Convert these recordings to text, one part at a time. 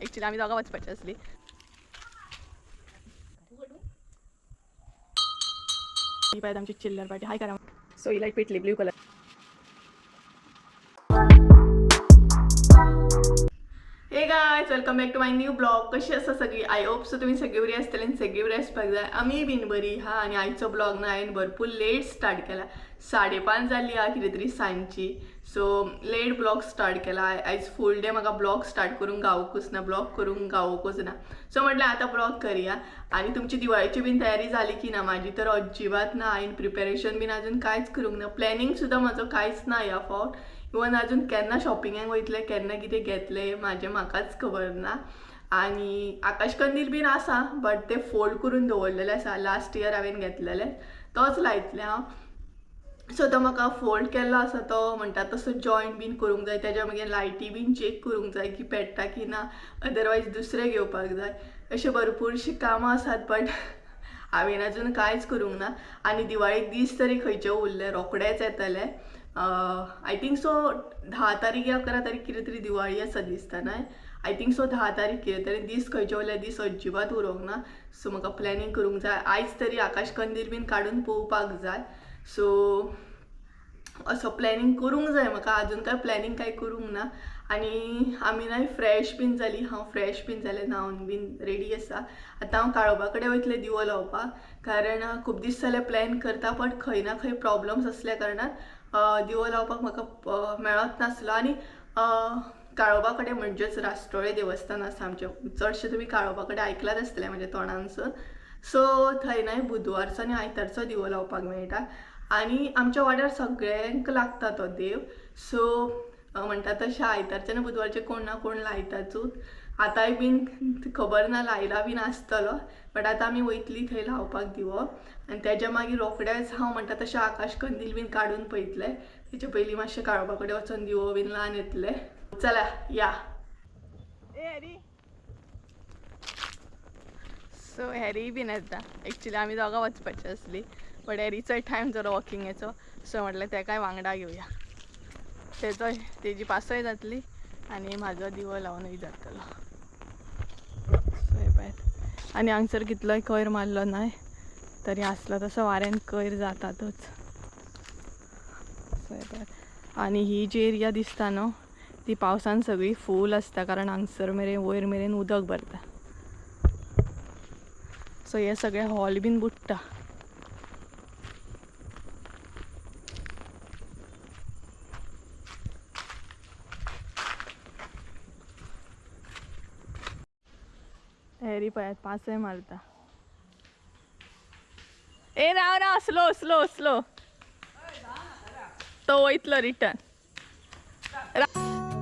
Actually आम्ही दोघा वचपाची असली. ही पाहिजे आमची चिल्लर पार्टी. हाय करा. सो ही लाईट पेटली blue colour. Hey guys welcome back to my new blog. कशी आसा सगळी? आय होप सो तुम्ही सगळी बरी आसतली आनी सगळी बरी आसपाक जाय. आमी बीन बरी हा. आनी आयचो ब्लॉग ना हांवें भरपूर लेट स्टार्ट केला. 5:30 जाली हा कितें तरी सांजची. सो लेट ब्लॉग स्टार्ट केला. आयज फूल डे म्हाका ब्लॉग स्टार्ट करूंक गावूंकूच ना, ब्लॉग करूंक गावूंकूच ना. सो म्हटलें आतां ब्लॉग करुया. आनी तुमची दिवाळीची बीन तयारी जाली की ना? माझी तर अजिबात ना. हांवें प्रिपेरेशन बीन अजून कांयच करूंक ना. प्लॅनिंग सुद्दां म्हाजो कांयच ना ह्या फावट. इवन अजून केन्ना शॉपिंगाक वयतले, केन्ना कितें घेतले म्हाकाच खबर ना. आनी आकाश कंदील बीन आसा बट ते फोल्ड करून दवरलेले आसा. लास्ट इयर हांवें घेतलेले तोच लायतले हांव. सो तो म्हाका फोल्ड केल्लो आसा तो म्हणटा तसो जॉयंट बीन करूंक जाय. तेज्या मागीर लायटी बीन चेक करूंक जाय की पेट्टा की ना, अदरवायज दुसरे घेवपाक जाय. अशें भरपूरशीं कामां आसात बट हांवें अजून कांयच करूंक ना. आनी दिवाळीक दीस तरी खंयचे उरले, रोखडेच येतले. आय थिंक सो 10 तारीख या 11 तारीख कितें तरी दिवाळी आसा दिसता न्हय. आय थिंक सो 10 तारीख कितें तरी. दीस खंयचे उरले, दीस अजिबात उरोंक ना. सो म्हाका प्लॅनिंग करूंक जाय. आयज तरी आकाश कंदील बीन काडून पळोवपाक जाय. सो असो प्लॅनिंग करूंक जाय म्हाका. अजून काय प्लॅनिंग काय करूंक ना. आनी आमी ना फ्रेश बीन जाली. हांव फ्रेश बीन जालें, न्हावन बीन रेडी आसा. आतां हांव काळोबा कडेन वयतलें दिवो लावपाक. कारण खूब दीस जाले प्लॅन करता बट खंय ना खंय प्रॉब्लम्स आसल्या कारणान दिवो लावपाक म्हाका मेळत नासलो. आनी काळोबा कडेन म्हणजेच राष्ट्रोळे देवस्थान आसा आमचें. चडशें तुमी काळोबा कडेन आयकलात आसतलें म्हाज्या तोंडानसून. सो थंय न्हय बुधवारचो आनी आयतारचो दिवो लावपाक मेळटा. आनी आमच्या वाड्यार सगळ्यांक लागता तो देव. सो म्हणटा तशें आयतारचे आनी बुधवारचे कोण ना कोण लायताचूच. आतांय बीन खबर ना लायला बीन आसतलो बट आतां आमी वयतली थंय लावपाक दिवो. आनी तेज्या मागीर रोखडेच हांव म्हणटा तशें आकाश कंदील बीन काडून पळयतलें. तेचे पयलीं मातशें काळोबा कडेन वचून दिवो बीन लावन येतलें. चला या. सो हॅरी बीन येता. एक्चुअली आमी दोगां वचपाची आसली बट हॅरीचोय टायम जरो वॉकिंगेचो. सो म्हटलें तेकाय वांगडा घेवया. तेजी पासय जातली आनी म्हाजो दिवो लावनूय जातलो. सो हे पळयात. आनी हांगसर कितलोय कोयर मारलो न्हय तरी आसलो तसो वाऱ्यान कोयर जातातूच. सो हे पळयात. आनी ही जी एरिया दिसता न्हू ती पावसान सगळी फूल आसता कारण हांगसर मेरेन वयर मेरेन उदक भरता. सो हे सगळे हॉल बीन बुडटा. हॅरी पळयात पासय मारता. ए राव राव, स्लो स्लो स्लो. तो वयतलो रिटर्न.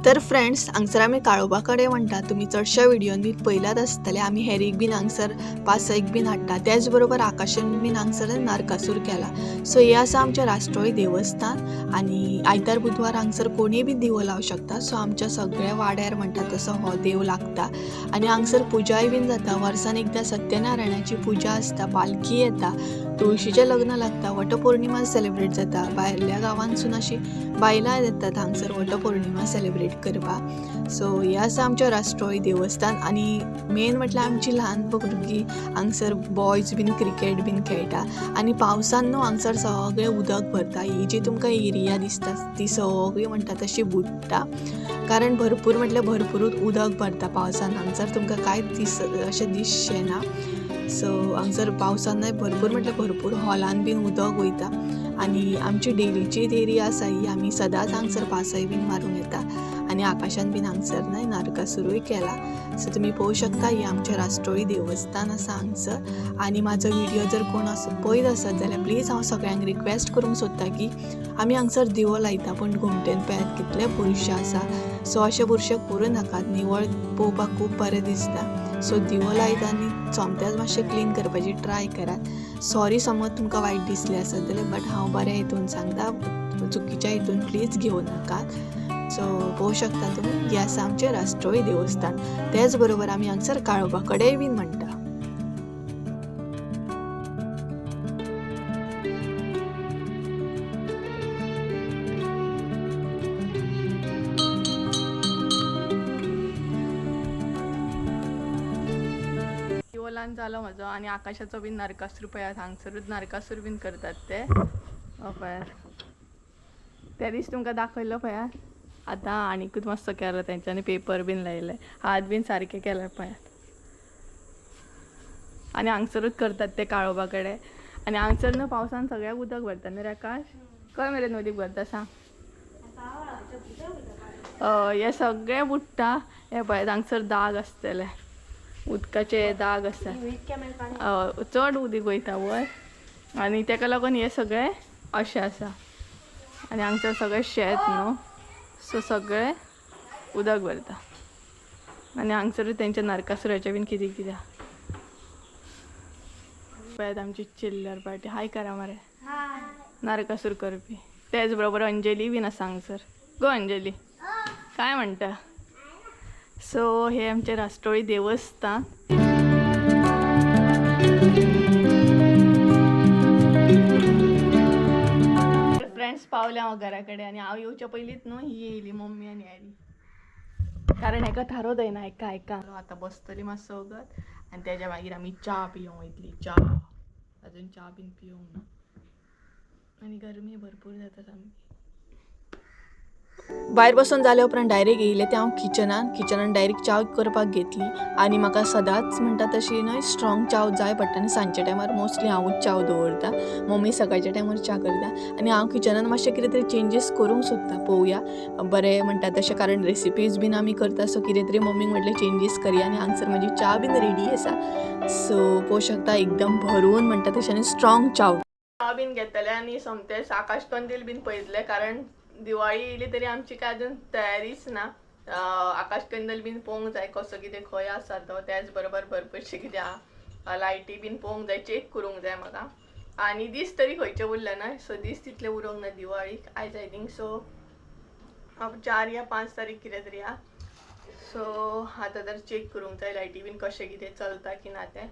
तर फ्रेंड्स, हांगसर आमी काळोबा कडेन म्हणटा. तुमी चडशा व्हिडिओन बीन पयलात आसतले. आमी हॅरीक बीन हांगसर पासयक बीन हाडटा. त्याच बरोबर आकाशान बीन हांगसर नारकासूर केला. सो हे आसा आमचें राष्ट्रोळी देवस्थान. आनी आयतार बुधवार हांगसर कोणीय बी दिवो लावं शकता. सो आमच्या सगळ्या वाड्यार म्हणटा तसो हो देव लागता. आनी हांगसर पुजाय बीन जाता. वर्सान एकदां सत्यनारायणाची पुजा आसता, पालखी येता, तुळशीचें लग्न लागता, वटपौर्णिमा सेलिब्रेट जाता. भायल्या गांवांसून अशी बायलां येतात हांगसर वटपौर्णिमा सेलिब्रेट करपाक. सो हे आसा आमचें राष्ट्रोळी देवस्थान. आनी मेन म्हटल्यार आमचीं ल्हान भुरगीं हांगसर बॉयज बीन क्रिकेट बीन खेळटा. आनी पावसान न्हू हांगसर सगळें उदक भरता. ही जी तुमकां एरिया दिसता ती सगळी म्हणटा तशी बुडटा. कारण भरपूर म्हटल्यार भरपूरूच उदक भरता पावसान. हांगसर तुमकां कांयच अशें दिसचें ना. सो हांगसर पावसान न्हय भरपूर म्हटल्यार भरपूर हॉलान बीन उदक वयता. आनी आमची डेलीची एरिया आसा ही. आमी सदांच हांगसर पासय बीन मारून येता. आनी आकाशान बीन हांगसर न्हय नारकासूरूय केला. सो तुमी पळोवं शकता ही आमचें राष्ट्रोळी देवस्थान आसा हांगसर. आनी म्हाजो व्हिडिओ जर कोण असो पळयत आसत जाल्यार प्लीज हांव सगळ्यांक रिक्वेस्ट करूंक सोदता की आमी हांगसर दिवो लायता पूण घुमटेन पळयात कितले बुरशे आसा. सो अशे बुरशे करूं नाकात. निवळ पळोवपाक खूब बरें दिसता. सो दिवो लायता आनी सोमतेच मातशें क्लीन करपाची ट्राय करात. सॉरी समज तुमकां वायट दिसलें आसत जाल्यार बट हांव बऱ्या हितून सांगता. चुकीच्या हितून प्लीज घेवं नाकात. सो पळोवं शकता तुमी हें आसा आमचें राष्ट्रोळी देवस्थान. तेच बरोबर आमी हांगसर काळोबा कडेन बीन म्हणटा. प्लॅन झालं माझं आणि आकाशाचं बीन नरकासूर पळयात हांगसरूच नरकासूर बीन करतात ते पळयात त्या दिवशी तुमकां दाखवलं पळयात आता आनीकूच मस्त केलं त्यांच्यानी पेपर बीन लायले हात बीन सारखे केले पळयात आणि हांगसरूच करतात ते काळोबाकडे आणि हांगसरनं पावसान सगळ्याक उदक भरता न्ही रे आकाश खंय मेरेन उदीक भरता सांग हे सगळे बुडटा हे पळय हांगसर दाग आसतले उदकाचे दाग आसतात चड उदीक वयता वयर आणि तेका लागून हे सगळे अशें आसा आणि हांगसर सगळे शेत न्हू सो सगळे उदक भरता आणि हांगसर तेंच्या नरकासुराचे बीन कितें कितें पळयात आमची चिल्लर पार्टी हाय करा मरे नरकासूर करपी तेच बरोबर अंजली बीन आसा हांगसर गो अंजली काय म्हणटा सो हे आमचे राष्ट्रोळी देवस्थान फ्रेंड्स पावले हांव घरा कडेन आनी हांव येवच्या पयलींच न्हू ही येयली मम्मी आनी हॅरी कारण हेका थारो जायना हेका आतां बसतली मातसो वगत आनी तेज्या मागीर आमी च्या पिवंक वयतली च्या अजून च्या बीन पिवंक ना आनी गरमी भरपूर जाता सामकी भायर बसून जाले उपरांत डायरेक्ट येयले ते हांव किचनान डायरेक्ट चाव करपाक घेतली आनी म्हाका सदांच म्हणटा तशी न्हय स्ट्रॉंग चाव जाय पडटा आनी सांजच्या टायमार मोस्टली हांवूच चाव दवरता मम्मी सकाळच्या टायमार च्या करता आनी हांव किचनान मातशें कितें तरी चेंजीस करूंक सोदता पळोवया बरें म्हणटा तशें कारण रेसिपीज बीन आमी करता सो कितें तरी मम्मीक म्हटलें चेंजीस करया आनी हांगसर म्हजी च्या बीन रेडी आसा सो पळोवंक शकता एकदम भरून म्हणटा तशें आनी स्ट्रॉंग चाव बीन घेतले आनी सोमतेच आकाश कंदील बीन पळयतले कारण दिवाळी येयली तरी आमची काय अजून तयारीच ना आकाश कंदील बीन पळोवंक जाय कसो कितें खंय आसा तो त्याच बरोबर भरपूरशे कितें आहा लायटी बीन पळोवंक जाय चेक करूंक जाय म्हाका आनी दीस तरी खंयचे उरले ना सो दीस तितले उरोंक ना दिवाळीक आयज आय थिंक सो 4 या 5 तारीख कितें तरी आहा सो आतां तर चेक करूंक जाय लायटी बीन कशें कितें चलता की ना तें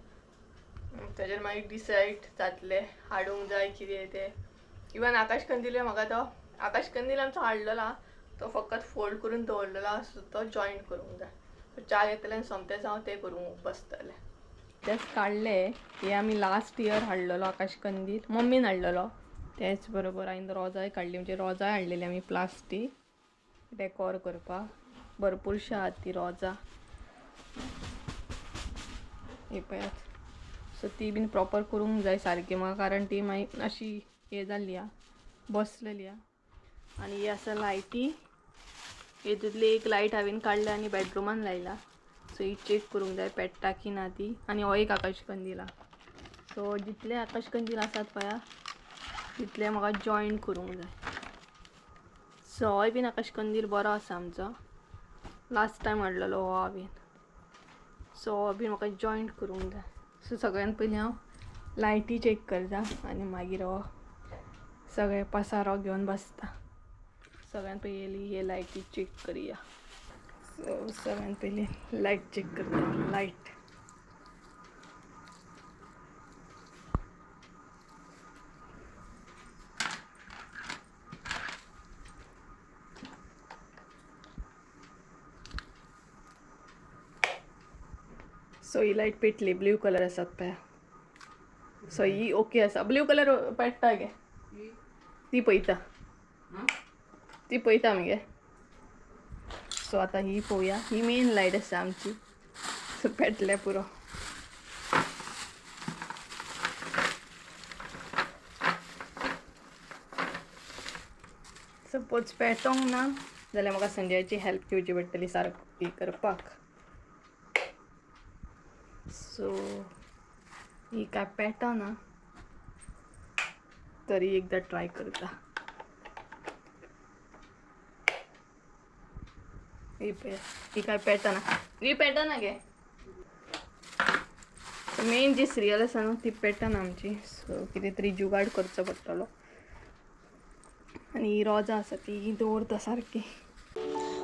ताजेर मागीर डिसायड जातले हाडूंक जाय कितें तें इवन आकाश कंदील म्हाका तो आकाश कंदील आमचो हाडलेला तो फकत फोल्ड करून दवरलेलो आसता तो जॉईंट करूंक जाय सो च्या घेतले आनी सोमतेच हांव तें करूंक बसतलें तेच काडले हे आमी लास्ट इयर हाडलेलो आकाश कंदील मम्मीन हाडलेलो तेच बरोबर हांवें रोजाय काडली म्हणजे रोजाय हाडलेली आमी प्लास्टीक डेकोर करपाक भरपूरशी आहात ती रोजां हे पळयात सो ती बीन प्रॉपर करूंक जाय सारकी म्हाका कारण ती मागीर अशी हे जाल्ली आहा बसलेली आहा आनी ही आसा लायटी हेतूंतली एक लायट हांवें काडल्या आनी बेडरुमान लायला सो ही चेक करूंक जाय पेट्टा की ना ती आनी हो एक आकाश कंदील आहा सो जितले आकाश कंदील आसात पळय तितले म्हाका जॉईंट करूंक जाय सो होय बीन आकाश कंदील बरो आसा आमचो लास्ट टायम हाडलेलो हो हांवें सो हो बीन म्हाका जॉईंट करूंक जाय सो सगळ्यान पयलीं हांव लायटी चेक करता आनी मागीर हो सगळे पसारो घेवन बसता सगळ्यान पयली हे लायटी चेक करुया सो सगळ्यान पयली लायट चेक करता लायट सो ही लायट पेटली ब्ल्यू कलर आसात पळय सो ही ओके आसा ब्ल्यू कलर पेट्टा गे ती पळयता मगे सो आतां ही पळोवया ही मेन लायट आसा आमची सो पेटले पुरो सपोज पेटोंक ना जाल्यार म्हाका संजयाची हेल्प घेवची पडटली सारकी करपाक सो ही काय पेटना तरी एकदा ट्राय करता ही काय पेटना गे मेन जी सिरियल आसा न्हू ती पेटना आमची सो कितें तरी जुगाड करचो पडटलो आनी ही रोजां आसा ती दवरता सारकी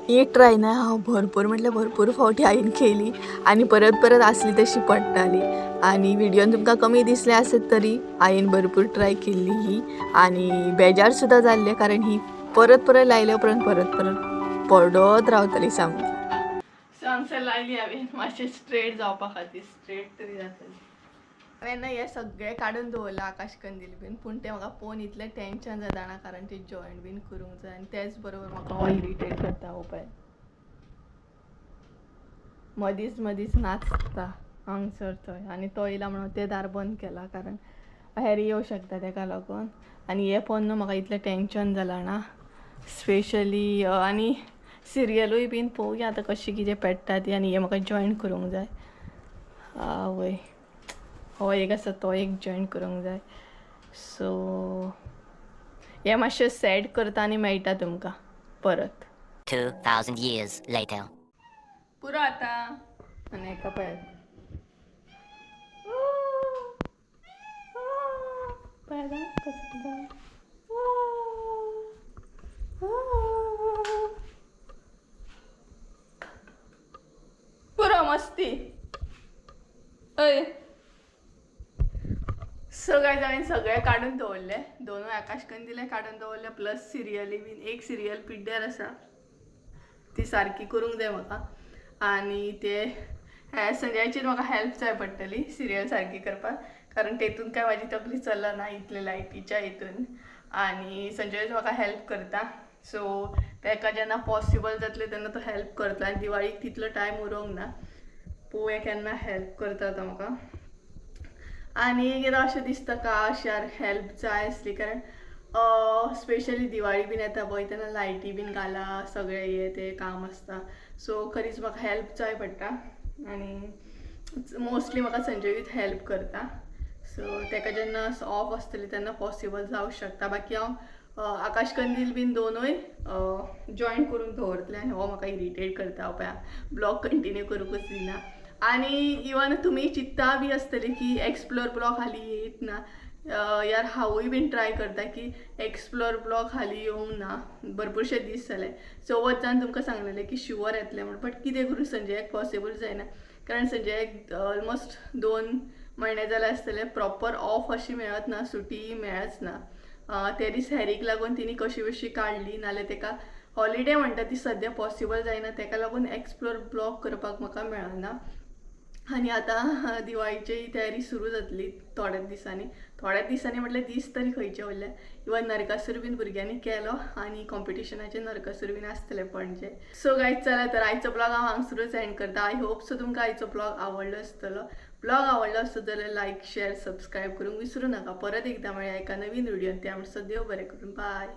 ही ट्राय ना हांव भरपूर म्हटल्यार भरपूर फावटी हांवें केली आनी परत परत आसली तशी पडटाली आनी व्हिडियोन तुमकां कमी दिसले आसत तरी हांवें भरपूर ट्राय केल्ली ही आनी बेजार सुद्दां जाल्ले कारण ही परत परत लायले उपरांत परत परत पडत रावतली सामकी सो हांगसर लायली हांवें मातशें स्ट्रेट जावपा खातीर स्ट्रेट तरी जातली हांवें हे सगळें काडून दवरला आकाश कंदील बीन पूण ते म्हाका पळोवन इतलें टेन्शन जाता कारण ते जॉयंट बीन करूंक जाय आनी तेच बरोबर म्हाका इरिटेट करता हो पळय मदींच मदींच नाचता हांगसर थंय आनी तो येयला म्हणून ते दार बंद केला कारण हेर येवं शकता ताका लागून आनी हे पळोवन न्हू म्हाका इतलें टेन्शन जालां ना स्पेशली आनी सिरियलूय बीन पळोवया आतां कशी कितें पेट्टा ती आनी हे म्हाका जॉयन करूंक जाय आवय हो एक आसा तो एक जॉयन करूंक जाय सो हे मातशें सॅड करता आनी मेळटा तुमकां परत 2000 years later. पुरो आतां आनी हेका पळय पळयला कसो पुरो मस्ती अय सो गायज हांवें सगळें काडून दवरले दोनूय आकाश कंदील काडून दवरले प्लस सिरियली बीन एक सिरियल पिड्ड्यार आसा ती सारकी करूंक जाय म्हाका आनी ते संजयाचेर म्हाका हेल्प जाय पडटली सिरियल सारकी करपाक कारण तेतून काय म्हाजी तकली चलना इतले लायटीच्या हितून आनी संजयच म्हाका हेल्प करता सो ताका जेन्ना पॉसिबल जातलें तेन्ना तो हेल्प करता आनी दिवाळीक तितलो टायम उरोंक ना पळोवया केन्ना हेल्प करता तो म्हाका आनी एकदां अशें दिसता काश यार हेल्प जाय आसली कारण स्पेशली दिवाळी बीन येता पळय तेन्ना लायटी बीन घाला सगळें हे ते काम आसता सो खरीच म्हाका हेल्प जाय पडटा आनी मोस्टली म्हाका संजयूच हेल्प करता सो ताका जेन्ना ऑफ आसतली तेन्ना पॉसिबल जावंक शकता बाकी हांव आकाश कंदील बीन दोनूय जॉयन करून दवरतलें आनी हो म्हाका इरिटेट करता हो पळय ब्लॉग कंटिन्यू करूंकच दिना आनी इवन तुमी चिंतता बी आसतली की एक्सप्लोर ब्लॉग हालीं येयत ना यार हांवूय बीन ट्राय करता की एक्सप्लोर ब्लॉग हालीं येवंक ना भरपूरशे दीस जाले चवथ जावन तुमकां सांगलेलें की शुवर येतलें म्हण बट कितें करूं संजयाक पॉसिबल जायना कारण संजयाक ऑलमोस्ट 2 म्हयने जाले आसतले प्रॉपर ऑफ अशी मेळत ना सुटी मेळच ना ते दीस हेरीक लागून तिणी कशी कशी काडली नाल्यार ताका हॉलिडे म्हणटा ती सद्या पॉसिबल जायना ताका लागून एक्सप्लोर ब्लॉग करपाक म्हाका मेळना आनी आतां दिवाळीची तयारी सुरू जातली थोड्याच दिसांनी म्हटल्यार दीस तरी खंयचे उरले इवन नरकासूर बीन भुरग्यांनी केलो आनी कॉम्पिटिशनाचे नरकासूर बीन आसतले पणजे सो गायज चला तर आयचो ब्लॉग हांव हांगसरूच एंड करता आय होप सो तुमकां आयचो ब्लॉग आवडलो आसतलो ब्लॉग आवडलो आसत जाल्यार लायक शेअर सबस्क्रायब करूंक विसरू नाका परत एकदा मेळया एका नवीन व्हिडियोन त्या म्हणसर देव बरें करून बाय